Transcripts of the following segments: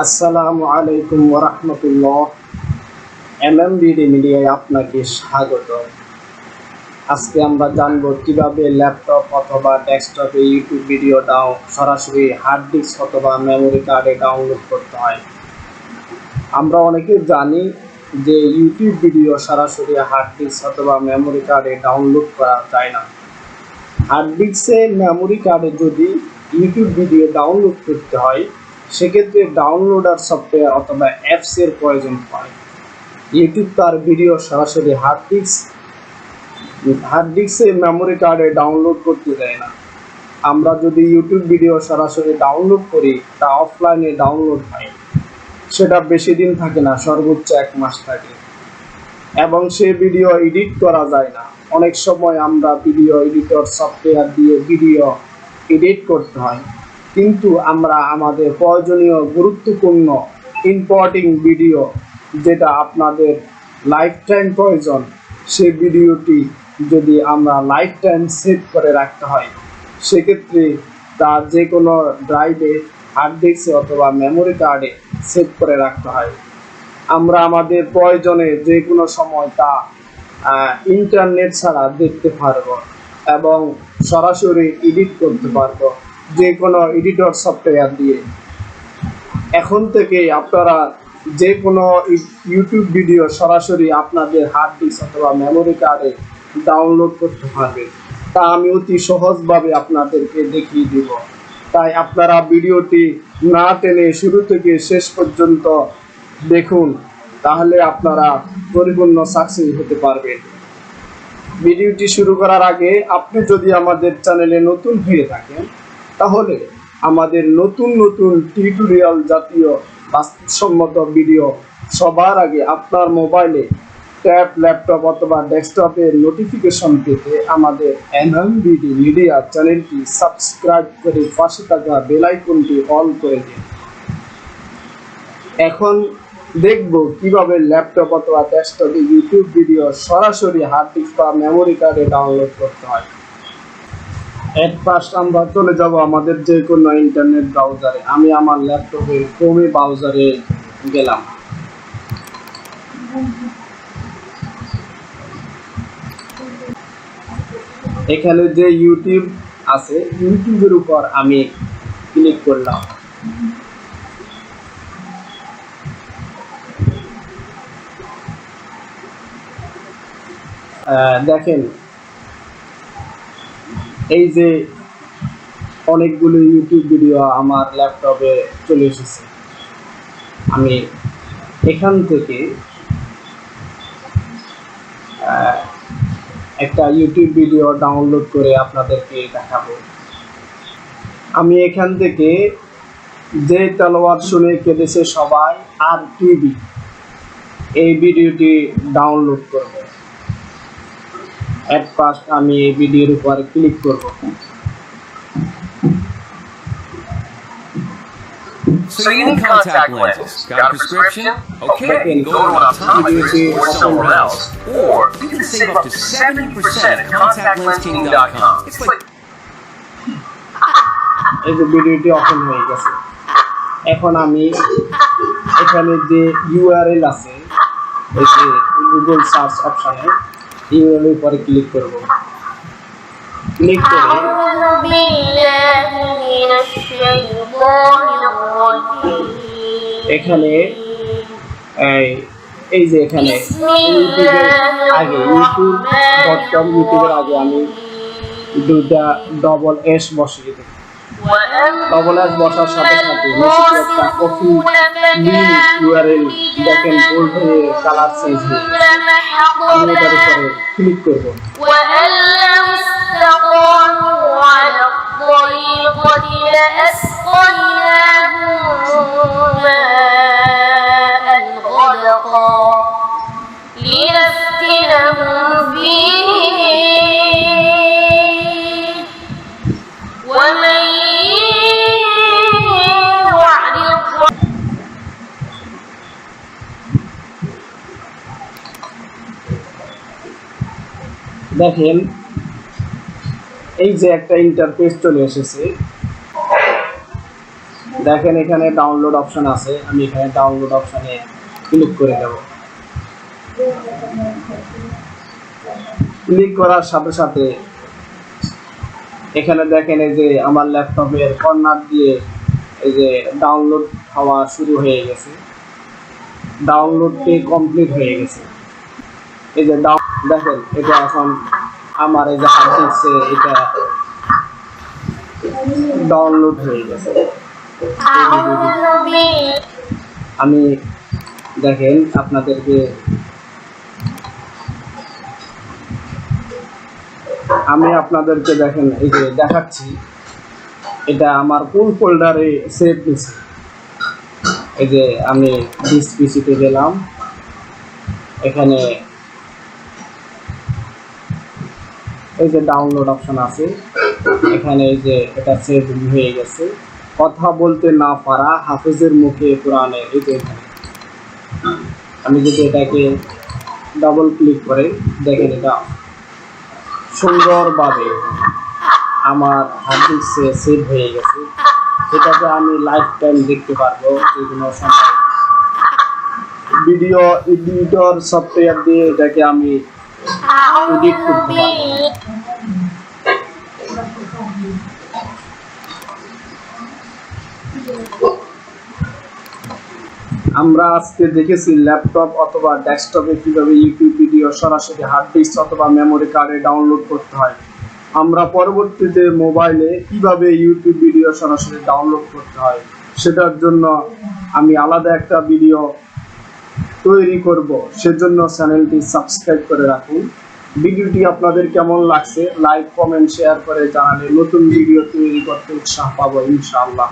আসসালামু আলাইকুম ওয়া রাহমাতুল্লাহ। MMBD মিডিয়ায় আপনাকে স্বাগত। আজকে আমরা জানব কিভাবে ল্যাপটপ অথবা ডেস্কটপে ইউটিউব ভিডিও সরাসরি হার্ড ডিস্ক অথবা মেমোরি কার্ডে ডাউনলোড করতে হয়। আমরা অনেকে জানি যে ইউটিউব ভিডিও সরাসরি হার্ড ডিস্ক অথবা মেমোরি কার্ডে ডাউনলোড করা যায় না। হার্ড ডিস্কে মেমোরি কার্ডে যদি ইউটিউব ভিডিও ডাউনলোড করতে হয় সেক্ষেত্রে ডাউনলোডার সফটওয়্যার অথবা অ্যাপসের প্রয়োজন হয়। ইউটিউব তার ভিডিও সরাসরি হার্ড ডিস্কে মেমোরি কার্ডে ডাউনলোড করতে দেয় না। আমরা যদি ইউটিউব ভিডিও সরাসরি ডাউনলোড করি তা অফলাইনে ডাউনলোড হয়, সেটা বেশি দিন থাকে না, সর্বোচ্চ 1 মাস থাকে এবং সে ভিডিও এডিট করা যায় না। অনেক সময় আমরা ভিডিও এডিটর সফটওয়্যার দিয়ে ভিডিও এডিট করতে হয়, কিন্তু আমরা আমাদের প্রয়োজনীয় গুরুত্বপূর্ণ ইম্পর্টিং ভিডিও যেটা আপনাদের লাইফ টাইম প্রয়োজন, সেই ভিডিওটি যদি আমরা লাইফ টাইম সেভ করে রাখতে হয় সেক্ষেত্রে তা যে কোনো ড্রাইভে, হার্ড ডিস্কে অথবা মেমোরি কার্ডে সেভ করে রাখতে হয়। আমরা আমাদের প্রয়োজনে যে কোনো সময় তা ইন্টারনেট ছাড়া দেখতে পারবো এবং সরাসরি এডিট করতে পারবো যে কোনো এডিটর সফটওয়্যার দিয়ে। এখন থেকে আপনারা যে কোনো ইউটিউব ভিডিও সরাসরি আপনাদের হার্ড ডিস্ক অথবা মেমোরি কার্ডে ডাউনলোড করতে পারবেন, তা আমি অতি সহজভাবে আপনাদেরকে দেখিয়ে দিব। তাই আপনারা ভিডিওটি না টেনে শুরু থেকে শেষ পর্যন্ত দেখুন, তাহলে আপনারা পরিপূর্ণ সাকসেস হতে পারবেন। ভিডিওটি শুরু করার আগে আপনি যদি আমাদের চ্যানেলে নতুন হয়ে থাকেন তাহলে আমাদের নতুন নতুন টিউটোরিয়াল জাতীয় বাস্তবসম্মত ভিডিও সবার আগে আপনার মোবাইলে, ট্যাব, ল্যাপটপ অথবা ডেস্কটপের নোটিফিকেশন পেতে আমাদের MMBD মিডিয়া চ্যানেলটি সাবস্ক্রাইব করে পাশে থাকা বেল আইকনটি অন করে দিন। এখন দেখব কিভাবে ল্যাপটপ অথবা ডেস্কটপে ইউটিউব ভিডিও সরাসরি হার্ড ডিস্ক বা মেমোরি কার্ডে ডাউনলোড করতে হয়। এট ফার্স্ট আমরা চলে যাব আমাদের যে কোনো ইন্টারনেট ব্রাউজারে। আমি আমার ল্যাপটপের ক্রোম ব্রাউজারে গেলাম। এখানে যে ইউটিউব আছে, ইউটিউবের উপর আমি ক্লিক করলাম। দেখেন এই যে অনেকগুলো ইউটিউব ভিডিও আমার ল্যাপটপে চলে এসেছে। আমি এখান থেকে একটা ইউটিউব ভিডিও ডাউনলোড করে আপনাদেরকে দেখাবো। আমি এখান থেকে যে তেলাওয়াত শুনে কেঁদেছে সবাই আর টিভি, এই ভিডিওটি ডাউনলোড করব। এট ফার্স্ট আমি এই ভিডিওর উপর ক্লিক করব। So you need contact lenses. Got a prescription? Okay, go to an optometrist or somewhere else. Or you can save up to 70% at contactlenseking.com. It's like এই যে ভিডিওটি ওপেন হয়ে গেছে। এখন আমি এখানে যে URL আছে, এই যে গুগল সার্চ অপশনে URL এর উপরে ক্লিক করব। ক্লিক করে এখানে এই যে এখানে ইউটিউবের আগে youtube.com আগে আমি দুটা $S বসিয়ে দেব। $S বসার সাথে সাথে নিচে একটা কপি URL দেখেন বোল্ড হয়ে কালার চেঞ্জ হয়ে গেছে। আমি এটার উপরে ক্লিক করব। দেখেন এই যে একটা ইন্টারফেস চলে এসেছে। দেখেন এখানে ডাউনলোড অপশন আছে, আমি এখানে ডাউনলোড অপশনে ক্লিক করে দেব। ক্লিক করার সাথে সাথে এখানে দেখেন এই যে আমার ল্যাপটপের কর্নার দিয়ে এই যে ডাউনলোড হওয়া শুরু হয়ে গেছে, ডাউনলোডটি কমপ্লিট হয়ে গেছে। এই যে দেখেন এটা এখন আমার এই যে হার্ড ডিস্কে এটা ডাউনলোড হয়ে গেছে। আমি দেখেন আপনাদেরকে দেখেন এই যে দেখাচ্ছি এটা আমার কোন ফোল্ডারে সেভ দিয়েছি। এই যে আমি দিস পিসিতে গেলাম, এখানে এই যে ডাউনলোড অপশন আছে, এখানে এই যে এটা সেভ হয়ে গেছে। কথা বলতে না পারা হাফেজের মুখে কোরআনে, এই যে এখানে আমি যদি এটাকে ডাবল ক্লিক করে দেখেন এটা সুন্দরভাবে আমার হার্ড ডিস্কে সেভ হয়ে গেছে। এটাকে আমি লাইফ টাইম দেখতে পারবো যে কোনো সময়। ভিডিও এডিটর সফটওয়্যার দিয়ে এটাকে আমি এডিট করতে পারবো। আমরা আজকে দেখেছি ল্যাপটপ অথবা ডেস্কটপে কিভাবে ইউটিউব ভিডিও সরাসরি হার্ড ডিস্ক অথবা মেমোরি কার্ডে ডাউনলোড করতে হয়। আমরা পরবর্তীতে মোবাইলে কিভাবে ইউটিউব ভিডিও সরাসরি ডাউনলোড করতে হয় সেটার জন্য আমি আলাদা একটা ভিডিও তৈরি করব, সেজন্য চ্যানেলটি সাবস্ক্রাইব করে রাখুন। ভিডিওটি আপনাদের কেমন লাগছে লাইক কমেন্ট শেয়ার করে জানালে নতুন ভিডিও তৈরি করতে উৎসাহ পাবো ইনশাআল্লাহ।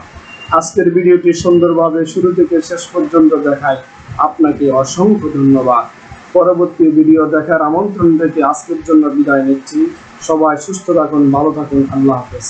আজকের ভিডিওটি সুন্দরভাবে শুরু থেকে শেষ পর্যন্ত দেখায় আপনাকে অসংখ্য ধন্যবাদ। পরবর্তী ভিডিও দেখার আমন্ত্রণ রেখে আজকের জন্য বিদায় নিচ্ছি। সবাই সুস্থ থাকুন, ভালো থাকুন, আল্লাহ হাফেজ।